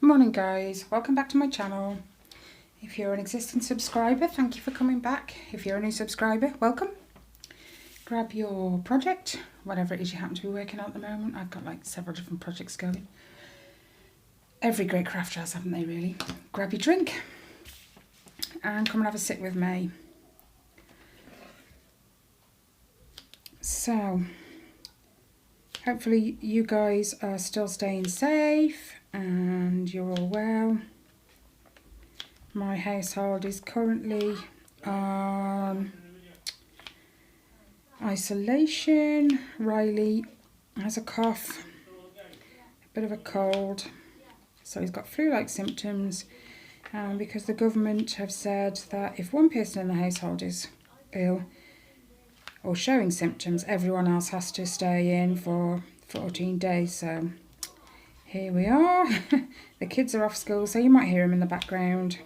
Morning guys, welcome back to my channel. If you're an existing subscriber, thank you for coming back. If you're a new subscriber, welcome. Grab your project, whatever it is you happen to be working on at the moment. I've got like several different projects going. Every great craft has, haven't they really? Grab your drink and come and have a sit with me. So, hopefully you guys are still staying safe and you're all well. My household is currently on isolation. Riley has a cough, a bit of a cold, so he's got flu-like symptoms, because the government have said that if one person in the household is ill or showing symptoms, everyone else has to stay in for 14 days. So here we are. The kids are off school, so you might hear them in the background.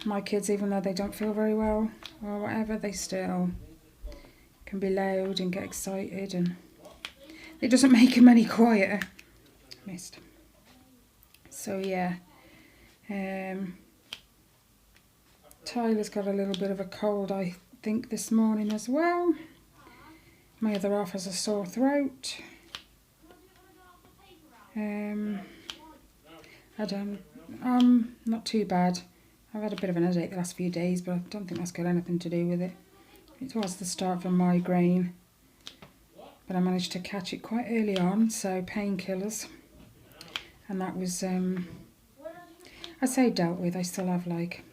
My kids, even though they don't feel very well or whatever, they still can be loud and get excited, and it doesn't make them any quieter. Missed. So yeah, Tyler's got a little bit of a cold, I think, this morning as well. My other half has a sore throat. Not too bad. I've had a bit of an headache the last few days, but I don't think that's got anything to do with it. It was the start of a migraine, but I managed to catch it quite early on, so painkillers. And that was, I say dealt with. I still have like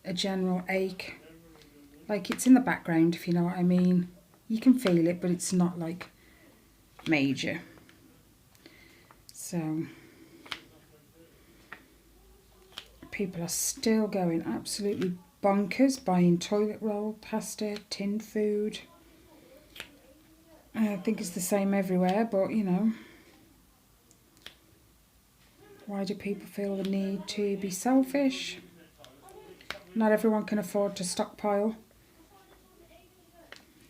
a general ache. Like it's in the background, if you know what I mean. You can feel it, but it's not like major. So people are still going absolutely bonkers, buying toilet roll, pasta, tin food. I think it's the same everywhere, but you know, why do people feel the need to be selfish? Not everyone can afford to stockpile.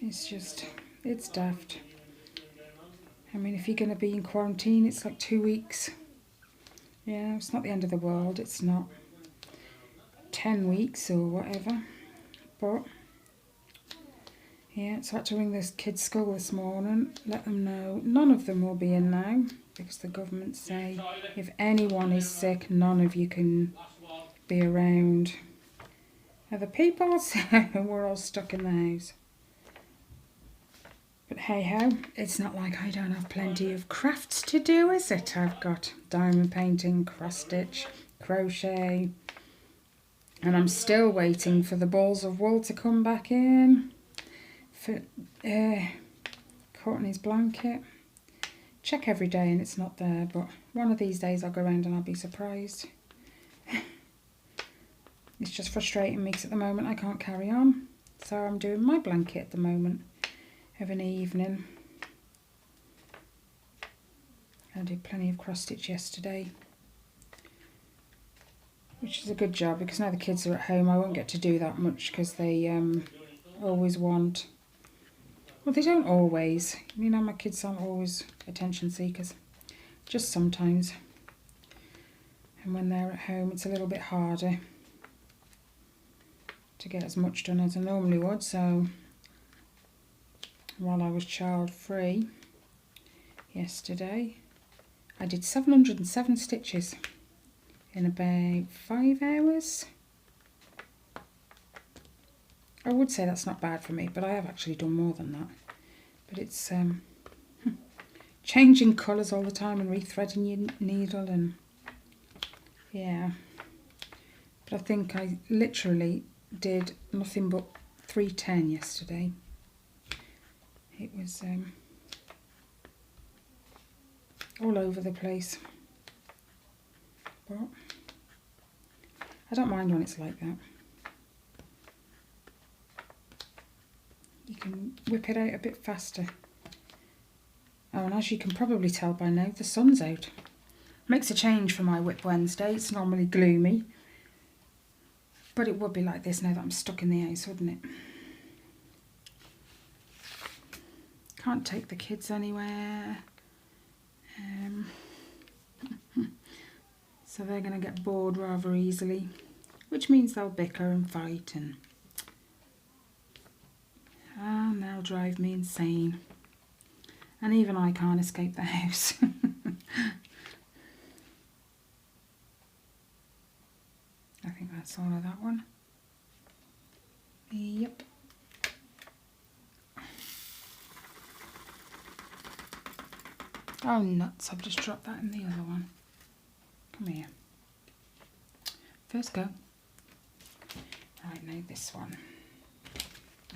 It's daft. I mean, if you're going to be in quarantine, it's like 2 weeks. Yeah, it's not the end of the world. It's not 10 weeks or whatever. But yeah, so I had to ring this kid's school this morning, let them know none of them will be in now, because the government say if anyone is sick, none of you can be around other people, so we're all stuck in the house. But hey ho, it's not like I don't have plenty of crafts to do, is it? I've got diamond painting, cross stitch, crochet, and I'm still waiting for the balls of wool to come back in for Courtney's blanket. Check every day and it's not there, but one of these days I'll go around and I'll be surprised. It's just frustrating me because at the moment I can't carry on, so I'm doing my blanket at the moment of an evening. I did plenty of cross stitch yesterday, which is a good job, because now the kids are at home I won't get to do that much, because they always want, well, they don't always, you know, my kids aren't always attention seekers, just sometimes, and when they're at home it's a little bit harder to get as much done as I normally would. So while I was child free yesterday, I did 707 stitches in about 5 hours. I would say that's not bad for me, but I have actually done more than that. But it's changing colours all the time and rethreading your needle, and yeah. But I think I literally did nothing but 310 yesterday. It was all over the place, but I don't mind when it's like that. You can whip it out a bit faster. Oh, and as you can probably tell by now, the sun's out. Makes a change for my WIP Wednesday. It's normally gloomy, but it would be like this now that I'm stuck in the house, wouldn't it? Can't take the kids anywhere. So they're going to get bored rather easily, which means they'll bicker and fight and they'll drive me insane. And even I can't escape the house. I think that's all of that one. Yep. Oh nuts, I've just dropped that in the other one. Come here. First go. Right, now this one.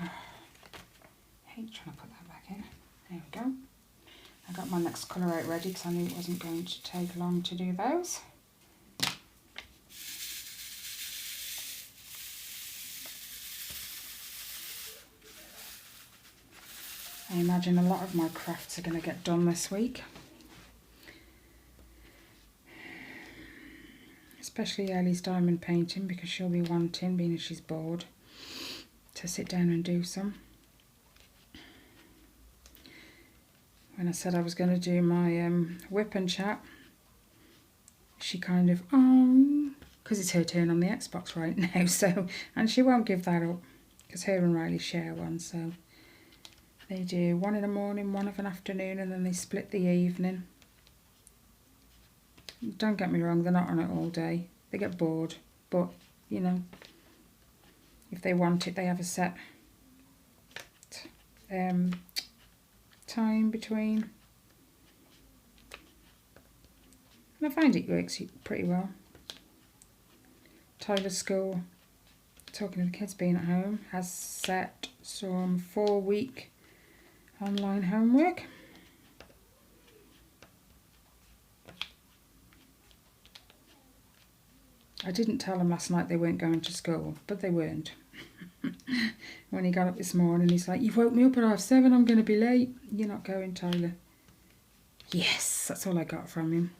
Oh, I hate trying to put that back in. There we go. I got my next colour out ready because I knew it wasn't going to take long to do those. I imagine a lot of my crafts are going to get done this week. Especially Ellie's diamond painting, because she'll be wanting, being as she's bored, to sit down and do some. When I said I was going to do my WIP and chat, she kind of, because it's her turn on the Xbox right now, so, and she won't give that up, because her and Riley share one, so they do one in the morning, one of an afternoon, and then they split the evening. Don't get me wrong, they're not on it all day. They get bored, but, you know, if they want it, they have a set time between. And I find it works pretty well. Tyler's school, talking to the kids being at home, has set some 4-week online homework. I didn't tell them last night they weren't going to school, but they weren't. When he got up this morning, he's like, "You've woke me up at 7:30, I'm going to be late." "You're not going, Tyler." Yes, that's all I got from him.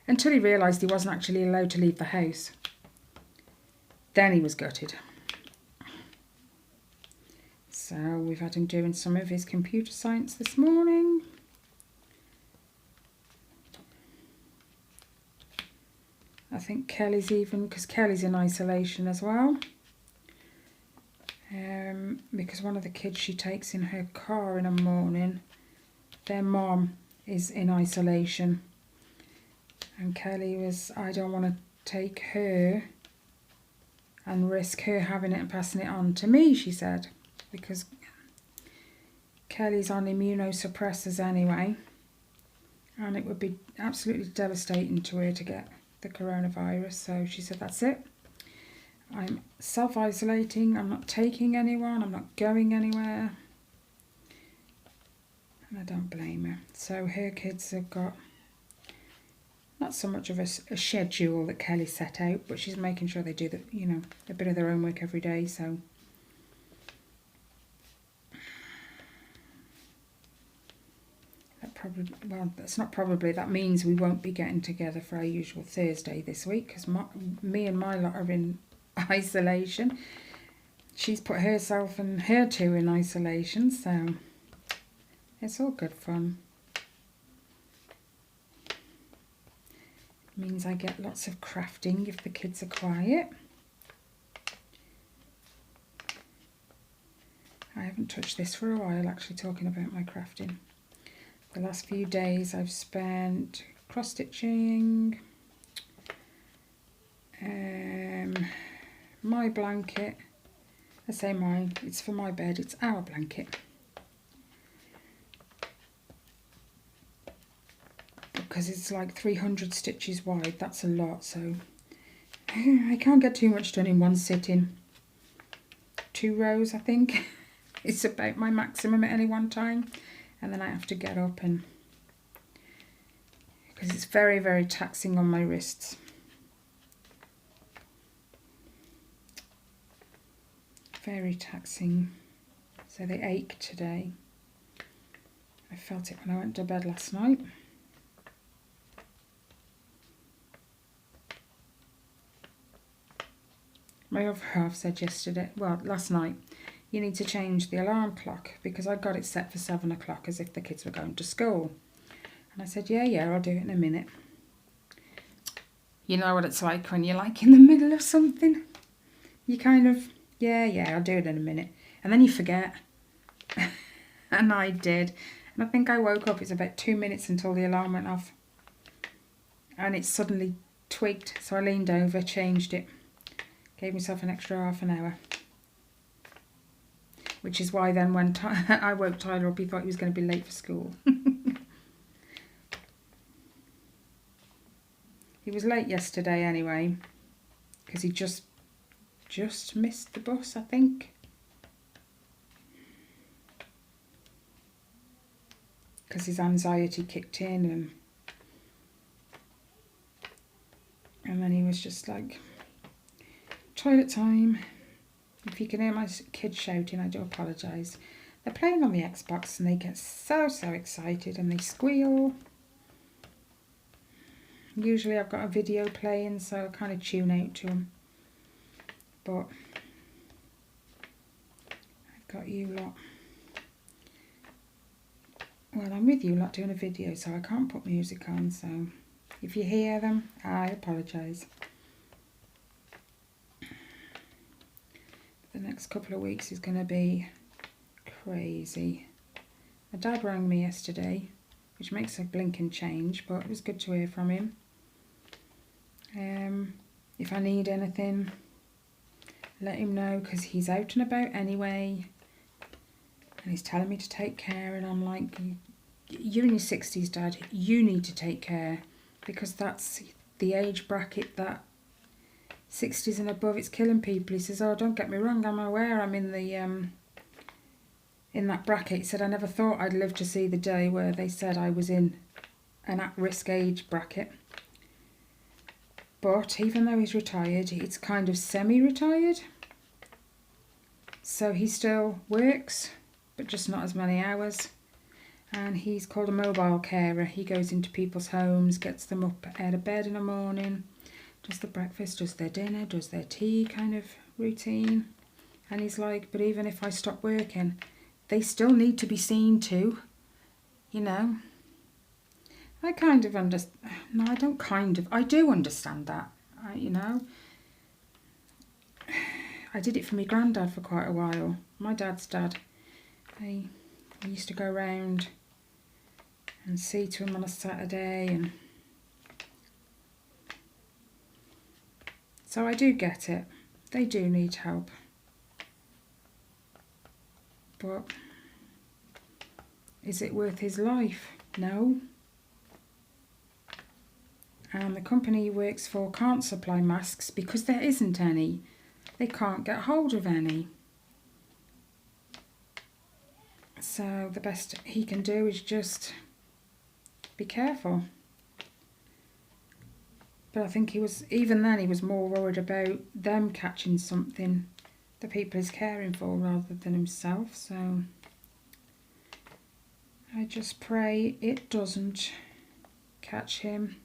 Until he realised he wasn't actually allowed to leave the house. Then he was gutted. So we've had him doing some of his computer science this morning. I think Kelly's even, because Kelly's in isolation as well. Because one of the kids she takes in her car in the morning, their mom is in isolation. And Kelly was, I don't want to take her and risk her having it and passing it on to me, she said. Because Kelly's on immunosuppressors anyway. And it would be absolutely devastating to her to get the coronavirus. So she said, that's it. I'm self-isolating. I'm not taking anyone. I'm not going anywhere. And I don't blame her. So her kids have got not so much of a schedule that Kelly set out, but she's making sure they do the, you know, a bit of their own work every day. So that probably, well, that's not probably, that means we won't be getting together for our usual Thursday this week, because me and my lot are in isolation. She's put herself and her two in isolation, so it's all good fun. Means I get lots of crafting if the kids are quiet. I haven't touched this for a while, actually, talking about my crafting. The last few days I've spent cross-stitching, my blanket. I say mine, it's for my bed, it's our blanket. Because it's like 300 stitches wide, that's a lot, so I can't get too much done in one sitting. 2 rows, I think, it's about my maximum at any one time, and then I have to get up, and because it's very, very taxing on my wrists. Very taxing, so they ache today. I felt it when I went to bed last night. My other half said yesterday, well, last night, you need to change the alarm clock, because I got it set for 7 o'clock as if the kids were going to school. And I said, yeah, I'll do it in a minute. You know what it's like when you're like in the middle of something. You kind of, yeah, I'll do it in a minute. And then you forget. And I did. And I think I woke up, it's about 2 minutes until the alarm went off. And it suddenly twigged. So I leaned over, changed it. Gave myself an extra half an hour. Which is why then when I woke Tyler up, he thought he was going to be late for school. He was late yesterday anyway, because he just missed the bus, I think. Because his anxiety kicked in, and then he was just like, toilet time. If you can hear my kids shouting, I do apologise. They're playing on the Xbox and they get so excited and they squeal. Usually I've got a video playing, so I kind of tune out to them. But I've got you lot. Well, I'm with you lot doing a video, so I can't put music on. So if you hear them, I apologise. The next couple of weeks is going to be crazy. My dad rang me yesterday, which makes a blinking change, but it was good to hear from him. If I need anything, let him know, because he's out and about anyway, and he's telling me to take care, and I'm like, you're in your 60s, Dad, you need to take care, because that's the age bracket that 60s and above, it's killing people. He says, oh, don't get me wrong, I'm aware I'm in the in that bracket. He said, I never thought I'd live to see the day where they said I was in an at-risk age bracket. But even though he's retired, it's kind of semi-retired. So he still works, but just not as many hours. And he's called a mobile carer. He goes into people's homes, gets them up out of bed in the morning, does the breakfast, does their dinner, does their tea kind of routine. And he's like, but even if I stop working, they still need to be seen to, you know. I kind of understand. No, I don't kind of. I do understand that, you know. I did it for my granddad for quite a while. My dad's dad. I used to go around and see to him on a Saturday, and so I do get it. They do need help. But is it worth his life? No. And the company he works for can't supply masks because there isn't any. They can't get hold of any. So the best he can do is just be careful. But I think even then he was more worried about them catching something, the people he's caring for, rather than himself. So I just pray it doesn't catch him.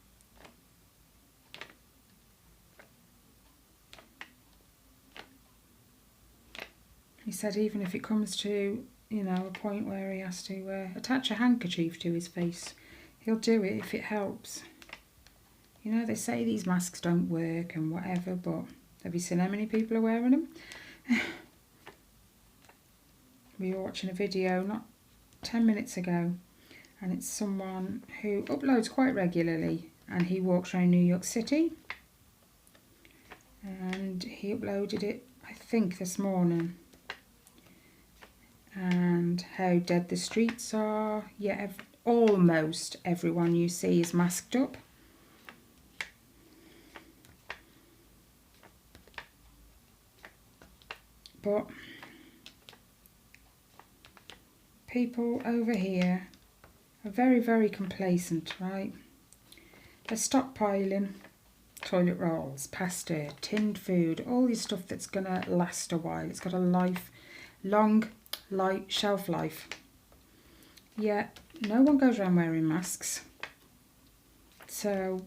He said even if it comes to, you know, a point where he has to attach a handkerchief to his face, he'll do it if it helps. You know, they say these masks don't work and whatever, but have you seen how many people are wearing them? We were watching a video not 10 minutes ago, and it's someone who uploads quite regularly, and he walks around New York City, and he uploaded it, I think, this morning. And how dead the streets are. Yeah, almost everyone you see is masked up. But people over here are very, very complacent, right? They're stockpiling toilet rolls, pasta, tinned food, all this stuff that's going to last a while. It's got a long shelf life. Yet no one goes around wearing masks. So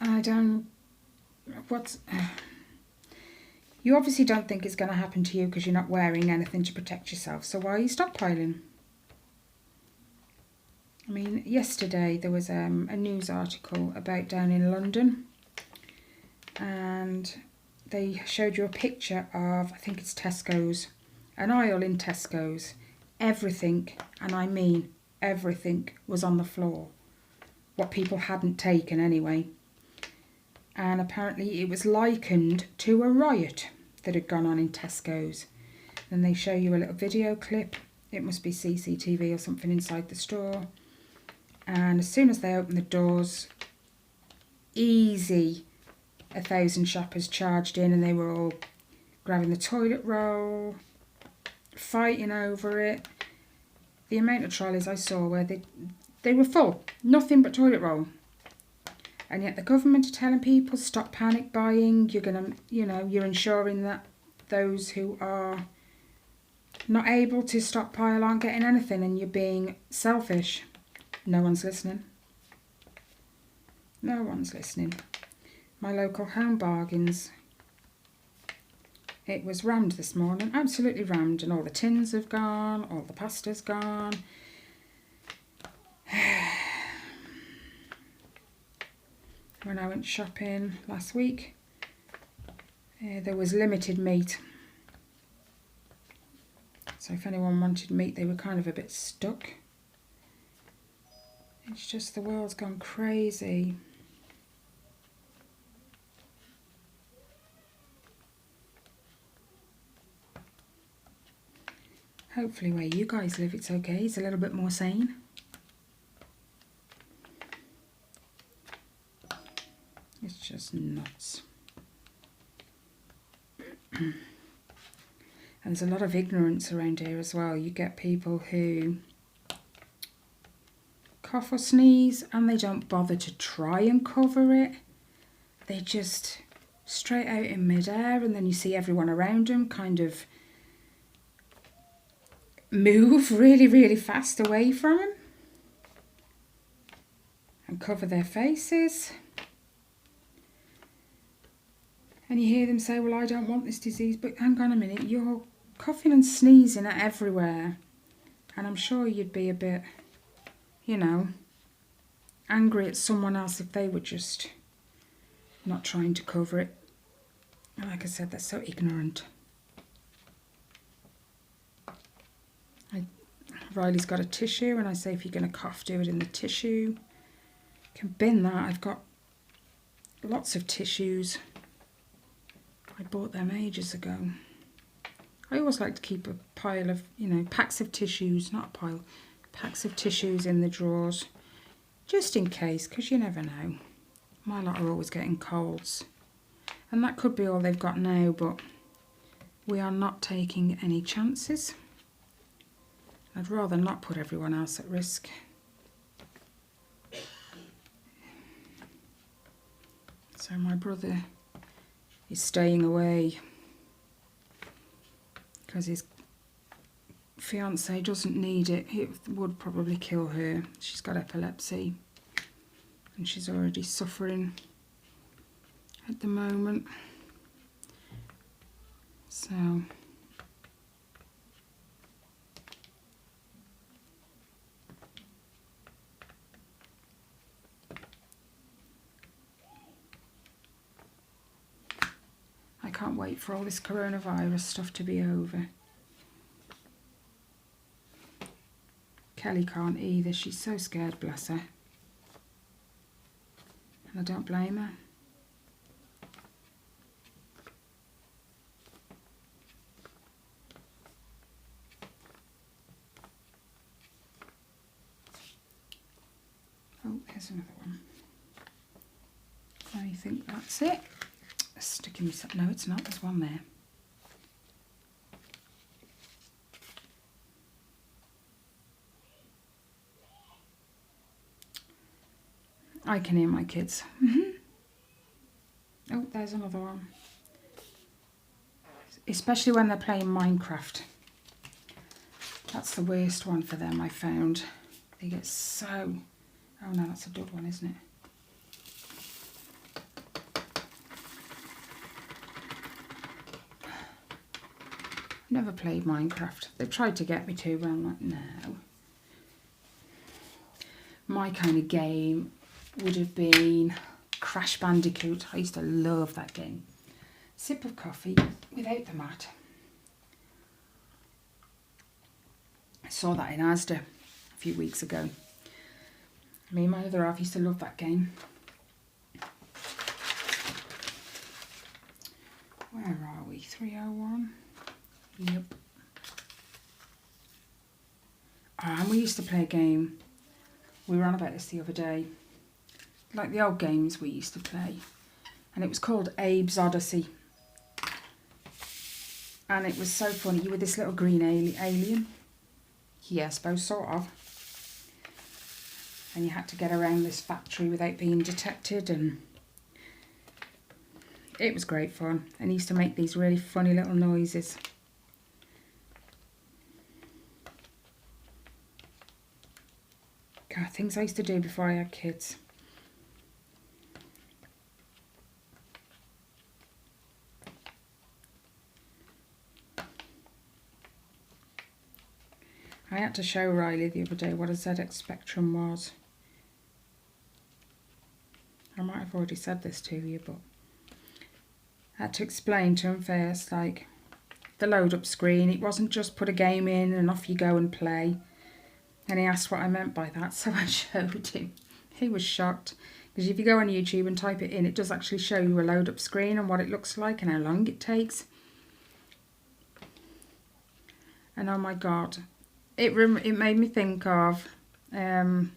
I don't. You obviously don't think it's going to happen to you because you're not wearing anything to protect yourself. So why are you stockpiling? I mean, yesterday there was a news article about down in London, and they showed you a picture of, I think it's Tesco's, an aisle in Tesco's. Everything, and I mean everything, was on the floor. What people hadn't taken anyway. And apparently it was likened to a riot that had gone on in Tesco's. Then they show you a little video clip. It must be CCTV or something inside the store. And as soon as they opened the doors, easy 1,000 shoppers charged in, and they were all grabbing the toilet roll, fighting over it. The amount of trolleys I saw where they were full, nothing but toilet roll. And yet the government are telling people, stop panic buying. You're gonna, you're ensuring that those who are not able to stockpile aren't getting anything, and you're being selfish. No one's listening. No one's listening. My local Home Bargains. It was rammed this morning, absolutely rammed, and all the tins have gone, all the pasta's gone. When I went shopping last week, there was limited meat. So if anyone wanted meat, they were kind of a bit stuck. It's just the world's gone crazy. Hopefully where you guys live it's okay, it's a little bit more sane. It's just nuts. And there's a lot of ignorance around here as well. You get people who cough or sneeze and they don't bother to try and cover it. They just straight out in midair, and then you see everyone around them kind of move really, really fast away from them and cover their faces. And you hear them say, well, I don't want this disease, but hang on a minute, you're coughing and sneezing at everywhere. And I'm sure you'd be a bit, angry at someone else if they were just not trying to cover it. And like I said, they're so ignorant. Riley's got a tissue, and I say, if you're going to cough, do it in the tissue. You can bin that. I've got lots of tissues. I bought them ages ago. I always like to keep a pile of, packs of tissues, not a pile, packs of tissues in the drawers, just in case, because you never know. My lot are always getting colds. And that could be all they've got now, but we are not taking any chances. I'd rather not put everyone else at risk. So my brother is staying away because his fiancée doesn't need it. It would probably kill her. She's got epilepsy and she's already suffering at the moment. So I can't wait for all this coronavirus stuff to be over. Kelly can't either. She's so scared, bless her. And I don't blame her. Oh, here's another one. I think that's it. Sticking myself. No, it's not. There's one there. I can hear my kids. Oh, there's another one. Especially when they're playing Minecraft. That's the worst one for them, I found. They get so... Oh no, that's a dud one, isn't it? Never played Minecraft. They've tried to get me to, but I'm like, no. my kind of game would have been Crash Bandicoot. I used to love that game. Sip of coffee without the mat. I saw that in Asda a few weeks ago. Me and my other half used to love that game. Where are we? 301? Yep. Oh, and we used to play a game. We were on about this the other day. Like the old games we used to play. And it was called Abe's Odyssey. And it was so funny. You were this little green alien. Yeah, I suppose, sort of. And you had to get around this factory without being detected, and it was great fun. And he used to make these really funny little noises. God, things I used to do before I had kids. I had to show Riley the other day what a ZX Spectrum was. I might have already said this to you, but I had to explain to him first, like, the load up screen. It wasn't just put a game in and off you go and play. And he asked what I meant by that, so I showed him. He was shocked, because if you go on YouTube and type it in, it does actually show you a load up screen and what it looks like and how long it takes. And oh my God, it made me think of the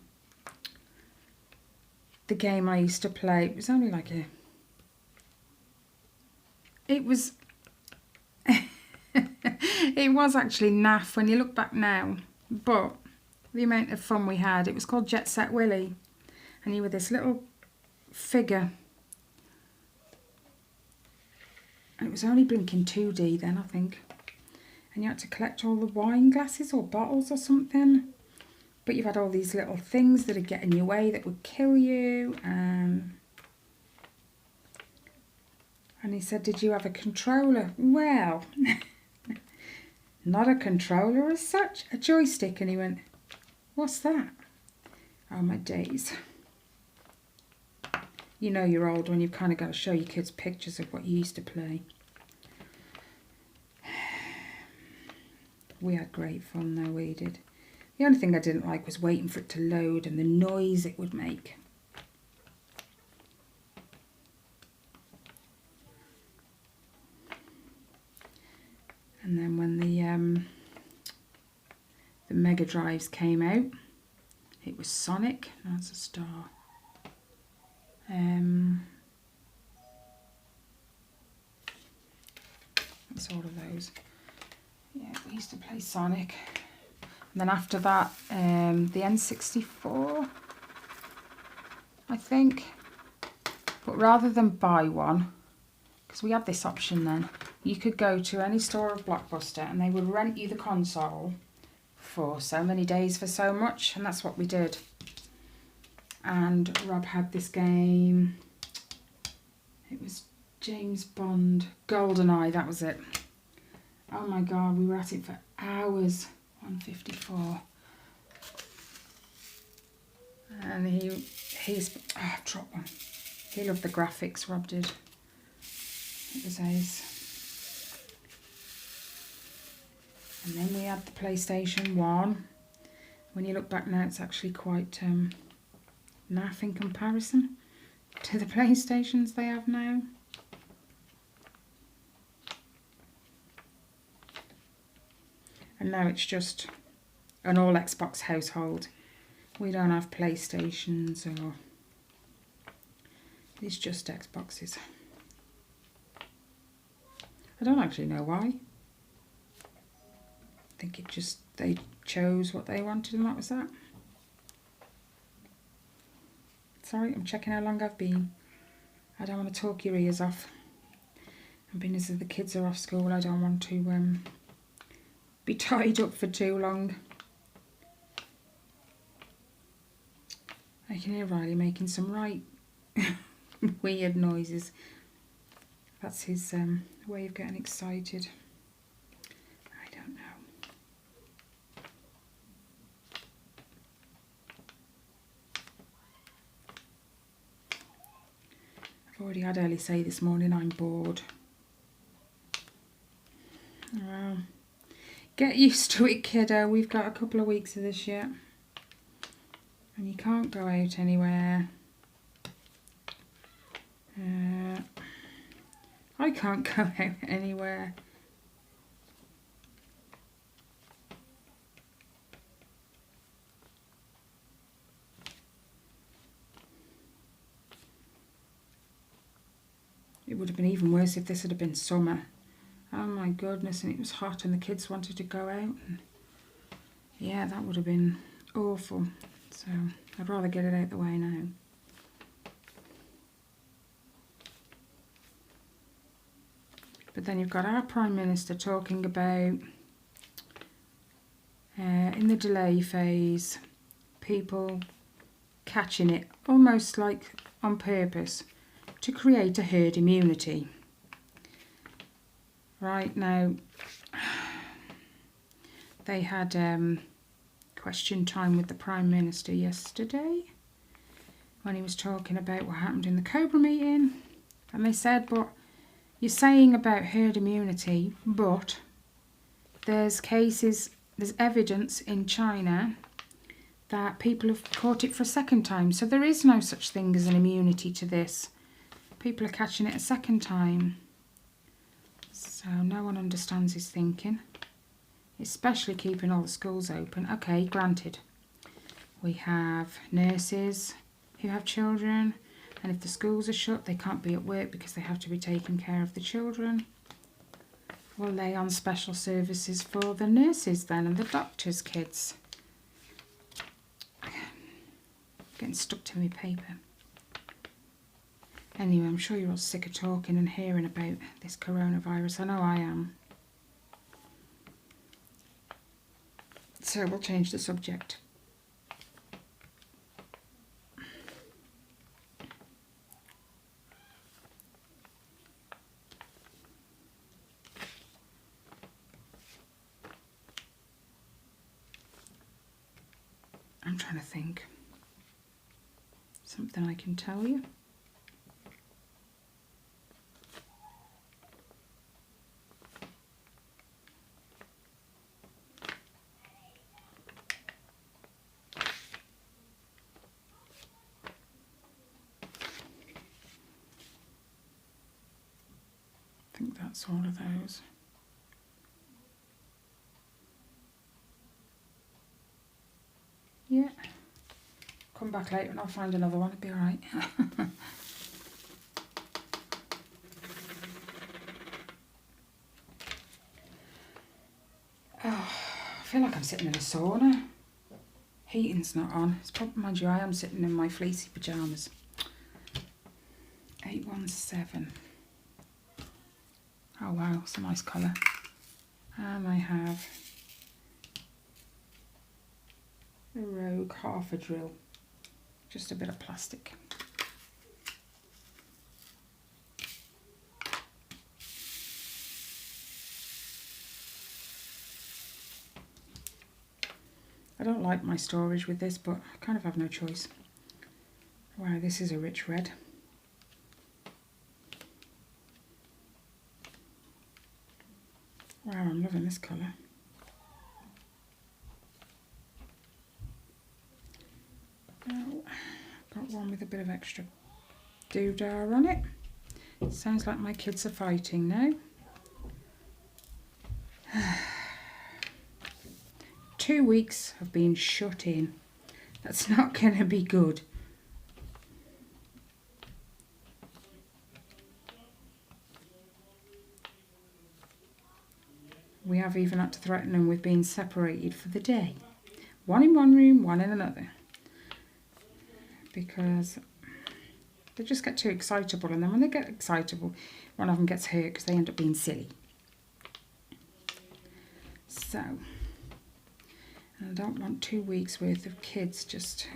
game I used to play. It was only like it was it was actually naff when you look back now, but the amount of fun we had. It was called Jet Set Willy, and you were this little figure, and it was only blinking 2D then, I think, and you had to collect all the wine glasses or bottles or something. But you had all these little things that would get in your way that would kill you. And he said, did you have a controller? Well, not a controller as such, a joystick. And he went, what's that? Oh, my days. You know you're old when you've kind of got to show your kids pictures of what you used to play. We had great fun though, we did. The only thing I didn't like was waiting for it to load and the noise it would make. And then when the Mega Drives came out, it was Sonic. That's a star. That's all of those. Yeah, we used to play Sonic. And then after that, the N64, I think. But rather than buy one, because we had this option then, you could go to any store of Blockbuster and they would rent you the console for so many days for so much, and that's what we did. And Rob had this game. It was James Bond, GoldenEye, that was it. Oh my God, we were at it for hours. 154. And he's I've dropped one. He loved the graphics, Rob did. It was his. And then we had the PlayStation 1. When you look back now, it's actually quite naff in comparison to the PlayStations they have now. And now it's just an all Xbox household. We don't have PlayStations, or it's just Xboxes. I don't actually know why. I think it just, they chose what they wanted and that was that. Sorry, I'm checking how long I've been. I don't want to talk your ears off. And being as the kids are off school, I don't want to be tied up for too long. I can hear Riley making some right weird noises. That's his way of getting excited. I don't know. already had Ellie say this morning, I'm bored. Well, get used to it, kiddo. We've got a couple of weeks of this yet. And you can't go out anywhere. I can't go out anywhere. It would have been even worse if this had been summer. Oh my goodness, and it was hot and the kids wanted to go out. And yeah, that would have been awful. So I'd rather get it out the way now. But then you've got our Prime Minister talking about, in the delay phase, people catching it almost like on purpose to create a herd immunity. Right now, they had question time with the Prime Minister yesterday when he was talking about what happened in the Cobra meeting. And they said, but you're saying about herd immunity, but there's cases, there's evidence in China that people have caught it for a second time. So there is no such thing as an immunity to this. People are catching it a second time. So no one understands his thinking. Especially keeping all the schools open. Okay, granted. We have nurses who have children. And if the schools are shut, they can't be at work because they have to be taking care of the children. We'll lay on special services for the nurses then and the doctors' kids. Getting stuck to my paper. Anyway, I'm sure you're all sick of talking and hearing about this coronavirus. I know I am. So we'll change the subject. I'm trying to think. Something I can tell you. I think that's all of those. Yeah. Come back later and I'll find another one. It'll be alright. Oh, I feel like I'm sitting in a sauna. Heating's not on. It's probably, mind you, I am sitting in my fleecy pyjamas. 817. Oh wow, it's a nice colour. And I have a Rogue half a drill. Just a bit of plastic. I don't like my storage with this, but I kind of have no choice. Wow, this is a rich red. Wow, I'm loving this colour. Oh, got one with a bit of extra doodah on it. Sounds like my kids are fighting now. 2 weeks of being shut in. That's not going to be good. We have even had to threaten them with being separated for the day. One in one room, one in another. Because they just get too excitable, and then when they get excitable, one of them gets hurt because they end up being silly. So, I don't want 2 weeks worth of kids just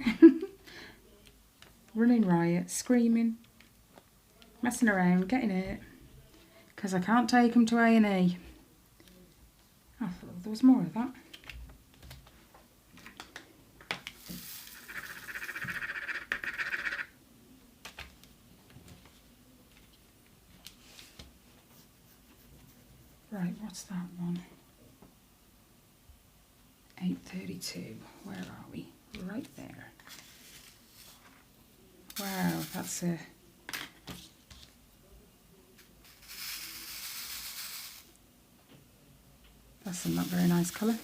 running riot, screaming, messing around, getting hurt, because I can't take them to A&E. I thought there was more of that. Right, what's that one? 8:32. Where are we? Right there. Wow, that's a... That's a not very nice colour.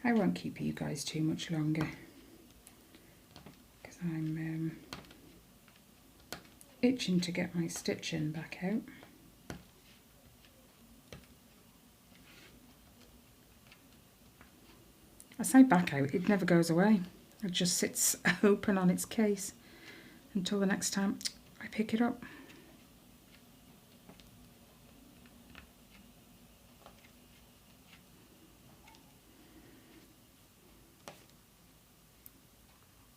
I won't keep you guys too much longer because I'm itching to get my stitching back out. I say back out, it never goes away. It just sits open on its case until the next time I pick it up.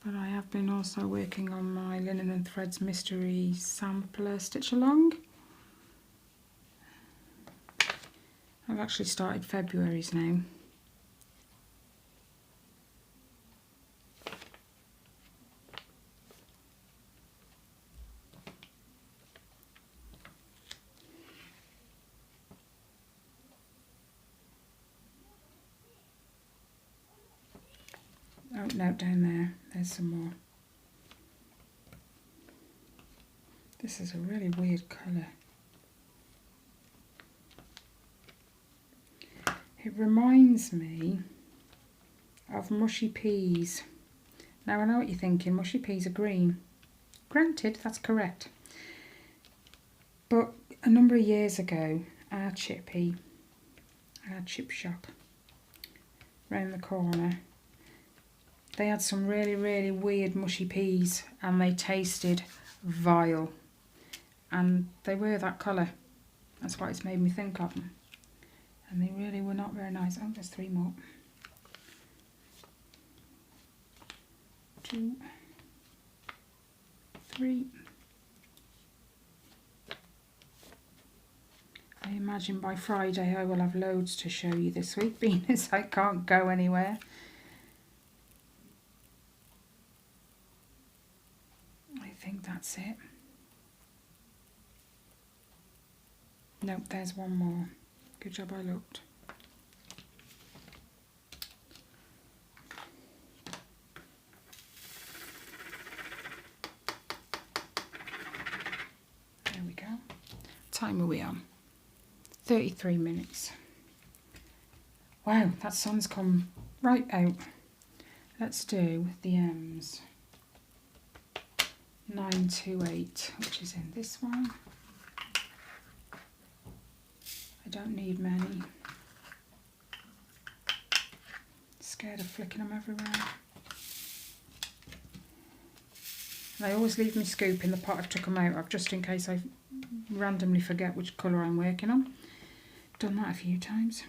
But I have been also working on my Linen and Threads Mystery Sampler Stitch Along. I've actually started February's now. Oh no, down there, there's some more. This is a really weird colour. It reminds me of mushy peas. Now I know what you're thinking, mushy peas are green. Granted, that's correct. But a number of years ago, our chip shop round the corner, they had some really, really weird mushy peas and they tasted vile. And they were that colour. That's what it's made me think of them. And they really were not very nice. Oh, there's 3 more. 2, 3. I imagine by Friday I will have loads to show you this week, being as I can't go anywhere. I think that's it. Nope, there's one more. Good job I looked. There we go. What time are we on? 33 minutes. Wow, that sun's come right out. Let's do the M's. 928, which is in this one. I don't need many. Scared of flicking them everywhere. And I always leave my scoop in the pot I've took them out of, just in case I randomly forget which colour I'm working on. Done that a few times.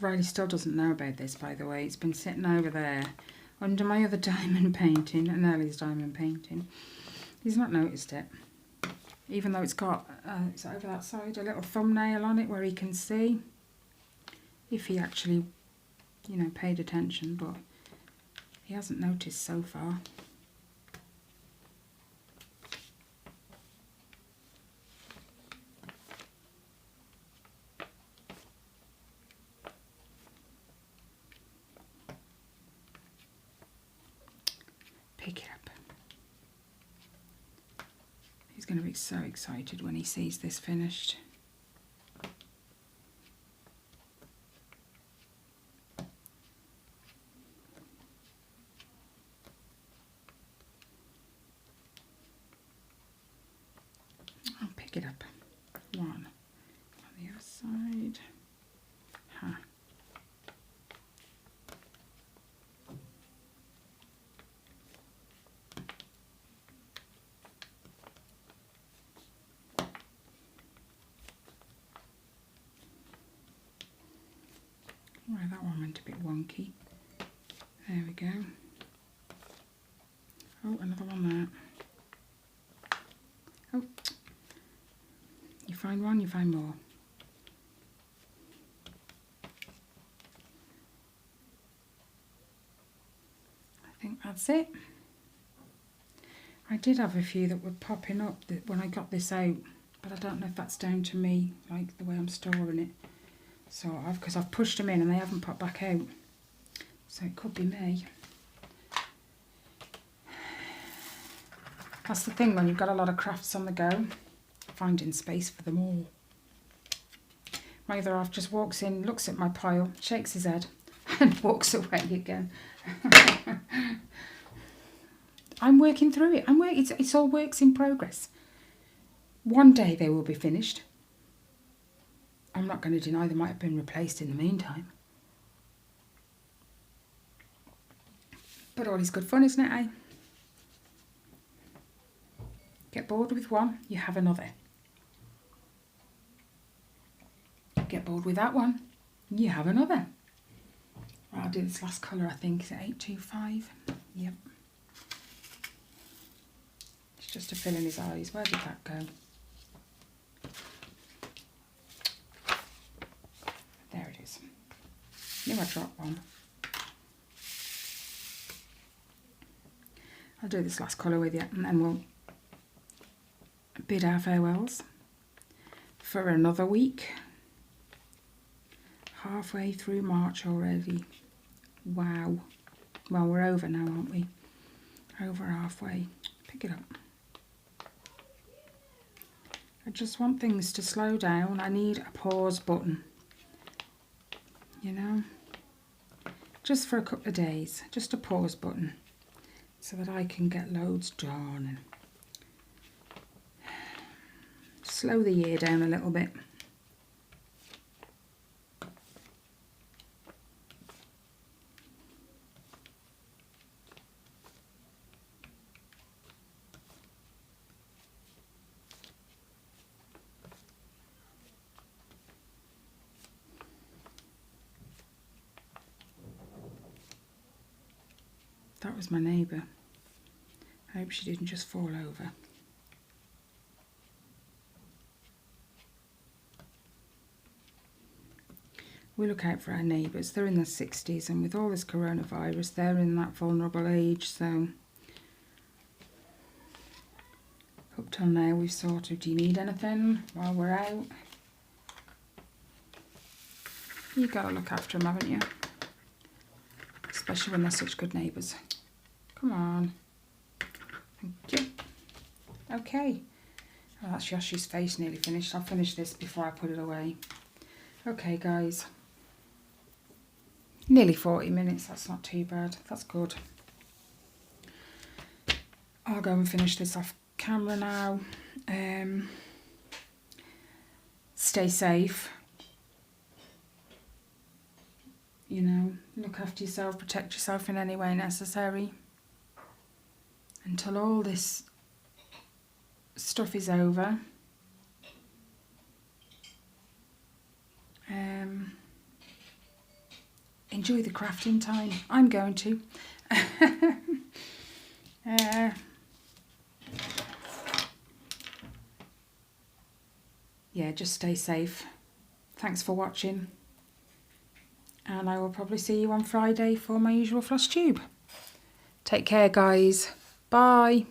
Riley still doesn't know about this, by the way. It's been sitting over there under my other diamond painting, and Ellie's diamond painting. He's not noticed it, even though it's got, it's over that side, a little thumbnail on it where he can see, if he actually, you know, paid attention, but he hasn't noticed so far. Pick it up. He's going to be so excited when he sees this finished. I'll pick it up. One on the other side. Right, that one went a bit wonky. There we go. Oh, another one there. Oh, you find one, you find more. I think that's it. I did have a few that were popping up when I got this out, but I don't know if that's down to me, like the way I'm storing it. So because I've pushed them in and they haven't popped back out. So it could be me. That's the thing when you've got a lot of crafts on the go, finding space for them all. My other half just walks in, looks at my pile, shakes his head and walks away again. I'm working through it. It's all works in progress. One day they will be finished. I'm not going to deny they might have been replaced in the meantime. But all is good fun, isn't it, eh? Get bored with one, you have another. Get bored with that one, you have another. Right, I'll do this last colour, I think. Is it 825? Yep. It's just to fill in his eyes. Where did that go? There it is. Knew I dropped one. I'll do this last colour with you and then we'll bid our farewells for another week. Halfway through March already. Wow. Well, we're over now, aren't we? Over halfway. Pick it up. I just want things to slow down. I need a pause button. You know? Just for a couple of days. Just a pause button. So that I can get loads done. And slow the year down a little bit. That was my neighbour. I hope she didn't just fall over. We look out for our neighbours. They're in their 60s and with all this coronavirus, they're in that vulnerable age. So up till now we've sort of, do you need anything while we're out? You've got to look after them, haven't you? Especially when they're such good neighbours. Come on. Thank you. Okay. Oh, that's Yoshi's face nearly finished. I'll finish this before I put it away. Okay, guys. Nearly 40 minutes. That's not too bad. That's good. I'll go and finish this off camera now. Stay safe. You know, look after yourself, protect yourself in any way necessary. Until all this stuff is over. Enjoy the crafting time. I'm going to. Yeah, just stay safe. Thanks for watching. And I will probably see you on Friday for my usual floss tube. Take care, guys. Bye.